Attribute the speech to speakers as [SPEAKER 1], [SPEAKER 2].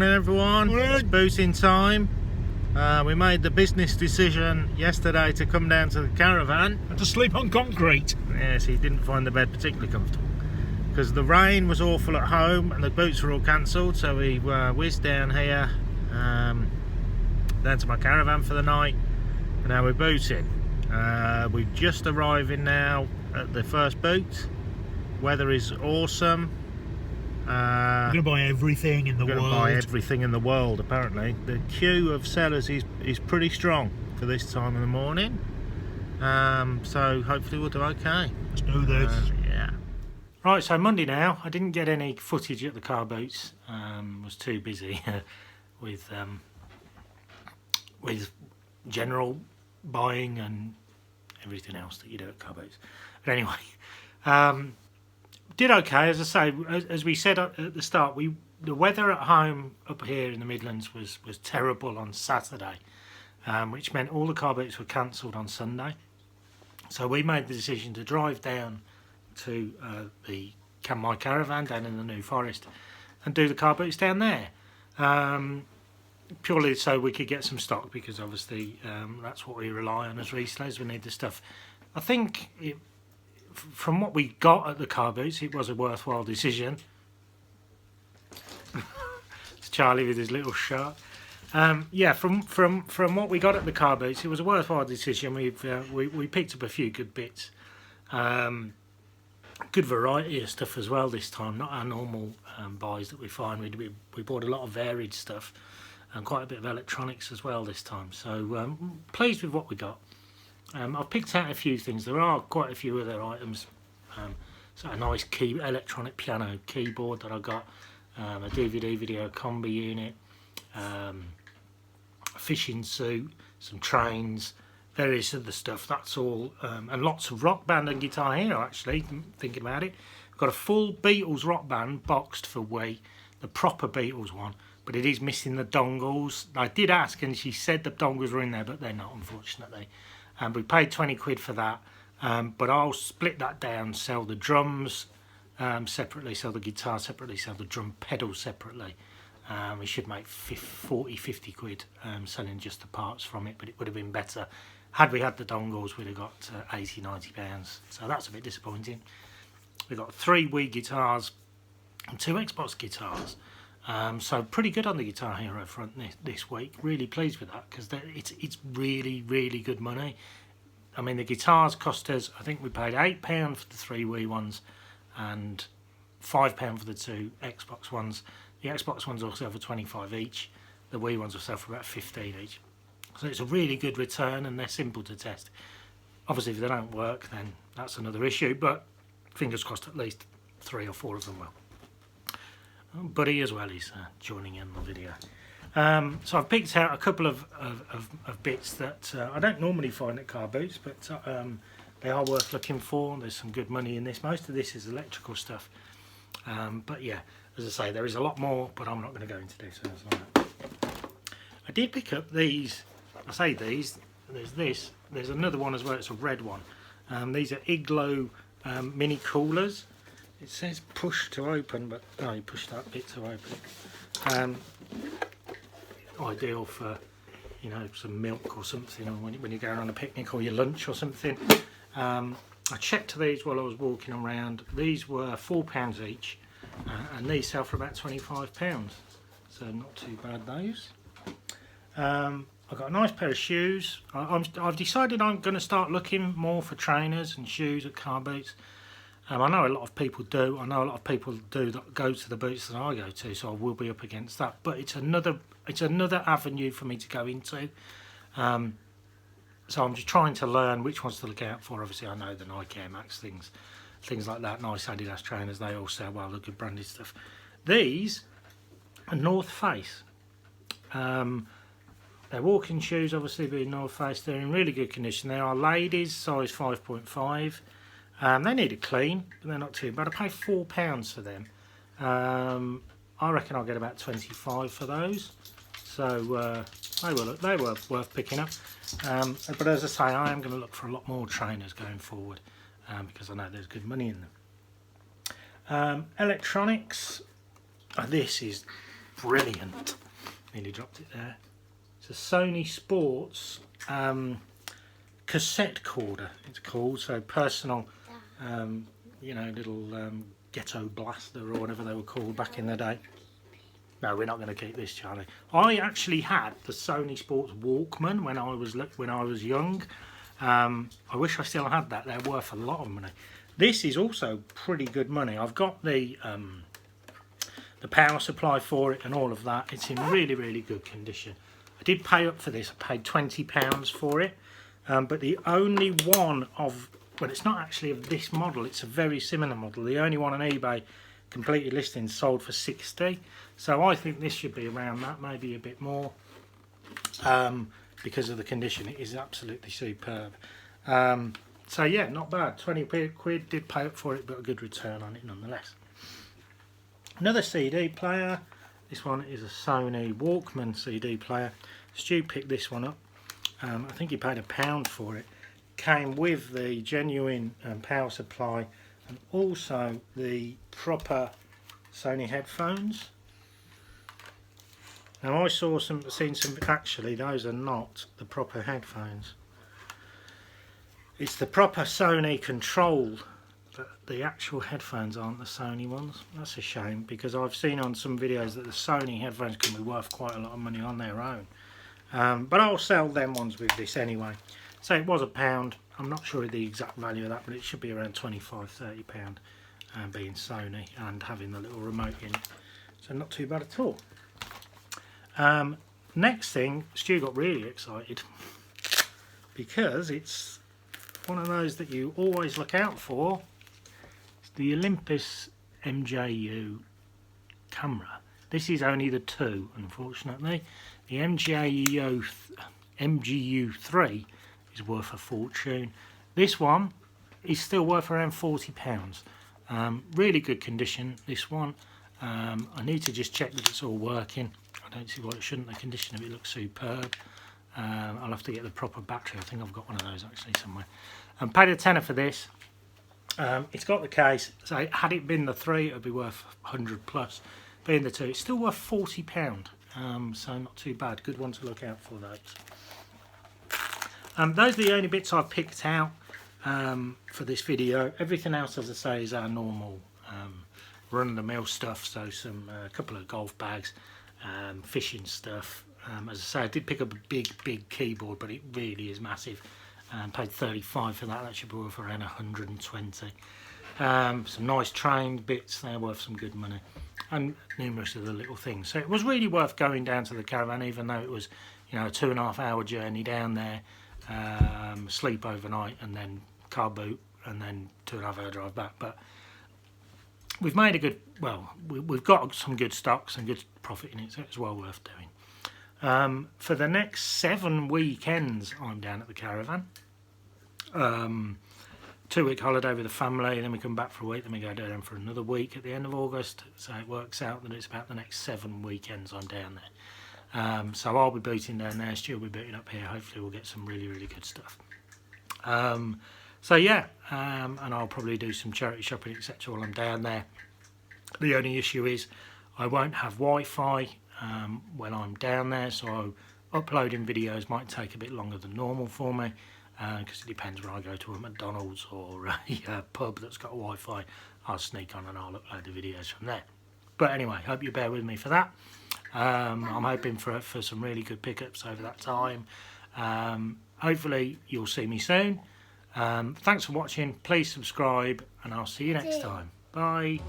[SPEAKER 1] Morning everyone, it's booting time. We made the business decision yesterday to come down to the caravan
[SPEAKER 2] and to sleep on concrete.
[SPEAKER 1] Yes, he didn't find the bed particularly comfortable because the rain was awful at home and the boots were all cancelled, so we whizzed down here down to my caravan for the night, and now we're booting. We're just arriving now at the first boot. Weather is awesome.
[SPEAKER 2] We're going to buy everything in the world.
[SPEAKER 1] We're going to buy everything in the world, apparently. The queue of sellers is pretty strong for this time of the morning. So hopefully we'll do okay.
[SPEAKER 2] Let's do this.
[SPEAKER 1] Yeah. Right, so Monday now. I didn't get any footage at the car boots. Was too busy with general buying and everything else that you do at car boots. But anyway, did okay, as I say, as we said at the start. The weather at home up here in the Midlands was terrible on Saturday, which meant all the car boots were cancelled on Sunday. So we made the decision to drive down to my caravan down in the New Forest and do the car boots down there, purely so we could get some stock, because obviously that's what we rely on as resellers. We need the stuff. I think from what we got at the car boots, it was a worthwhile decision. It's Charlie with his little shirt. Yeah, from what we got at the car boots, it was a worthwhile decision. We picked up a few good bits, good variety of stuff as well this time. Not our normal buys that we find. We bought a lot of varied stuff and quite a bit of electronics as well this time. So pleased with what we got. I've picked out a few things. There are quite a few other items. So a nice electronic piano keyboard that I got, a DVD video combi unit, a fishing suit, some trains, various other stuff. That's all, and lots of Rock Band and Guitar Hero. Actually, thinking about it, I've got a full Beatles Rock Band boxed for Wii, the proper Beatles one, but it is missing the dongles. I did ask, and she said the dongles were in there, but they're not, unfortunately. We paid 20 quid for that, but I'll split that down, sell the drums separately, sell the guitar separately, sell the drum pedal separately. We should make 40-50 quid selling just the parts from it, but it would have been better. Had we had the dongles, we'd have got 80-90 pounds, so that's a bit disappointing. We've got 3 Wii guitars and 2 Xbox guitars. So pretty good on the Guitar Hero front this week. Really pleased with that, because it's really good money. I mean, the guitars cost us, I think we paid £8 for the 3 Wii ones and £5 for the 2 Xbox ones. The Xbox ones will sell for 25 each. The Wii ones will sell for about 15 each. So it's a really good return, and they're simple to test. Obviously, if they don't work, then that's another issue, but fingers crossed at least 3 or 4 of them will. Buddy as well is joining in the video. So I've picked out a couple of bits that I don't normally find at car boots, but they are worth looking for. There's some good money in this. Most of this is electrical stuff, but yeah, as I say, there is a lot more, but I'm not going to go into details on that. I did pick up these. I say these. There's this. There's another one as well. It's a red one. These are Igloo mini coolers. It says push to open, but no, you push that bit to open it. Ideal for, you know, some milk or something, or when you're going on a picnic or your lunch or something. I checked these while I was walking around. These were £4 each, and these sell for about £25. So not too bad, those. I've got a nice pair of shoes. I've decided I'm going to start looking more for trainers and shoes at car boots. I know a lot of people do. I know a lot of people do that go to the boots that I go to, so I will be up against that. But it's another avenue for me to go into. So I'm just trying to learn which ones to look out for. Obviously, I know the Nike Air Max things like that. Nice Adidas trainers, they all sell well. The good branded stuff. These are North Face. They're walking shoes, obviously being North Face. They're in really good condition. They are ladies, size 5.5. They need a clean, but they're not too bad. I paid £4 for them. I reckon I'll get about 25 for those. So they were worth picking up. But as I say, I am going to look for a lot more trainers going forward, because I know there's good money in them. Electronics. This is brilliant. Nearly dropped it there. It's a Sony Sports cassette recorder, it's called. So personal, you know, little ghetto blaster or whatever they were called back in the day. No, we're not going to keep this, Charlie. I actually had the Sony Sports Walkman when I was young. I wish I still had that. They're worth a lot of money. This is also pretty good money. I've got the power supply for it and all of that. It's in really, really good condition. I did pay up for this. I paid £20 for it. But the only one of, well, it's not actually of this model. It's a very similar model. The only one on eBay, completed listing, sold for 60. So I think this should be around that, maybe a bit more, because of the condition. It is absolutely superb. So yeah, not bad. 20 quid, did pay up for it, but a good return on it nonetheless. Another CD player. This one is a Sony Walkman CD player. Stu picked this one up. I think he paid £1 for it. Came with the genuine power supply and also the proper Sony headphones. Now I seen some, actually those are not the proper headphones. It's the proper Sony control, but the actual headphones aren't the Sony ones. That's a shame, because I've seen on some videos that the Sony headphones can be worth quite a lot of money on their own. But I'll sell them ones with this anyway. So it was £1. I'm not sure of the exact value of that, but it should be around £25–30, being Sony and having the little remote in it. So not too bad at all. Next thing, Stu got really excited because it's one of those that you always look out for. It's the Olympus MJU camera. This is only the 2, unfortunately. The MGU3 is worth a fortune. This one is still worth around £40. Really good condition, this one. I need to just check that it's all working. I don't see why it shouldn't. The condition of it looks superb. I'll have to get the proper battery. I think I've got one of those actually somewhere. Paid a tenner for this. It's got the case. So had it been the 3, it would be worth 100 plus. Being the 2, it's still worth £40. So not too bad. Good one to look out for those. Those are the only bits I've picked out for this video. Everything else, as I say, is our normal run-of-the-mill stuff. So a couple of golf bags, fishing stuff. As I say, I did pick up a big keyboard, but it really is massive. Paid 35 for that. That should be worth around 120. Some nice trained bits. They're worth some good money, and numerous of the little things. So it was really worth going down to the caravan, even though it was, you know, a 2.5-hour journey down there, sleep overnight, and then car boot, and then 2.5-hour drive back. But we've made a good, well, we've got some good stocks and good profit in it, so it's well worth doing. For the next 7 weekends, I'm down at the caravan. 2-week holiday with the family, then we come back for a week, then we go down for another week at the end of August. So it works out that it's about the next 7 weekends I'm down there. So I'll be booting down there, Stu will be booting up here. Hopefully we'll get some really good stuff. So yeah, and I'll probably do some charity shopping, etc. while I'm down there. The only issue is I won't have Wi-Fi when I'm down there, so uploading videos might take a bit longer than normal for me, because it depends where I go to, a McDonald's or a pub that's got Wi-Fi. I'll sneak on and I'll upload the videos from there. But anyway, hope you bear with me for that. I'm hoping for some really good pickups over that time. Hopefully you'll see me soon. Thanks for watching. Please subscribe, and I'll see you next time. Bye.